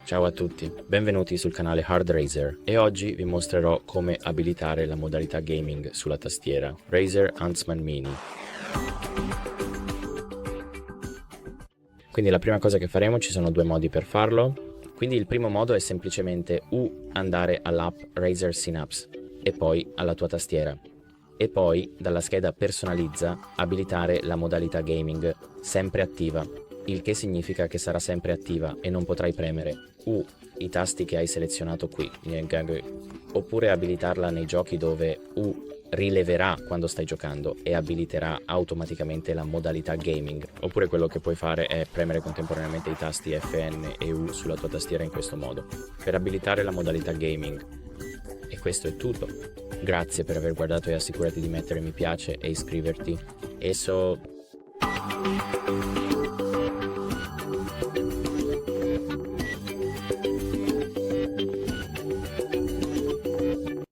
Ciao a tutti, benvenuti sul canale Hard Razer e oggi vi mostrerò come abilitare la modalità gaming sulla tastiera RAZER Huntsman Mini. Quindi la prima cosa che faremo, ci sono due modi per farlo. Quindi il primo modo è semplicemente andare all'app Razer Synapse e poi alla tua tastiera. E poi dalla scheda Personalizza abilitare la modalità gaming sempre attiva, il che significa che sarà sempre attiva e non potrai premere i tasti che hai selezionato qui, oppure abilitarla nei giochi dove rileverà quando stai giocando e abiliterà automaticamente la modalità gaming, oppure quello che puoi fare è premere contemporaneamente i tasti FN e U sulla tua tastiera in questo modo per abilitare la modalità gaming. E questo è tutto. Grazie per aver guardato e assicurati di mettere mi piace e iscriverti.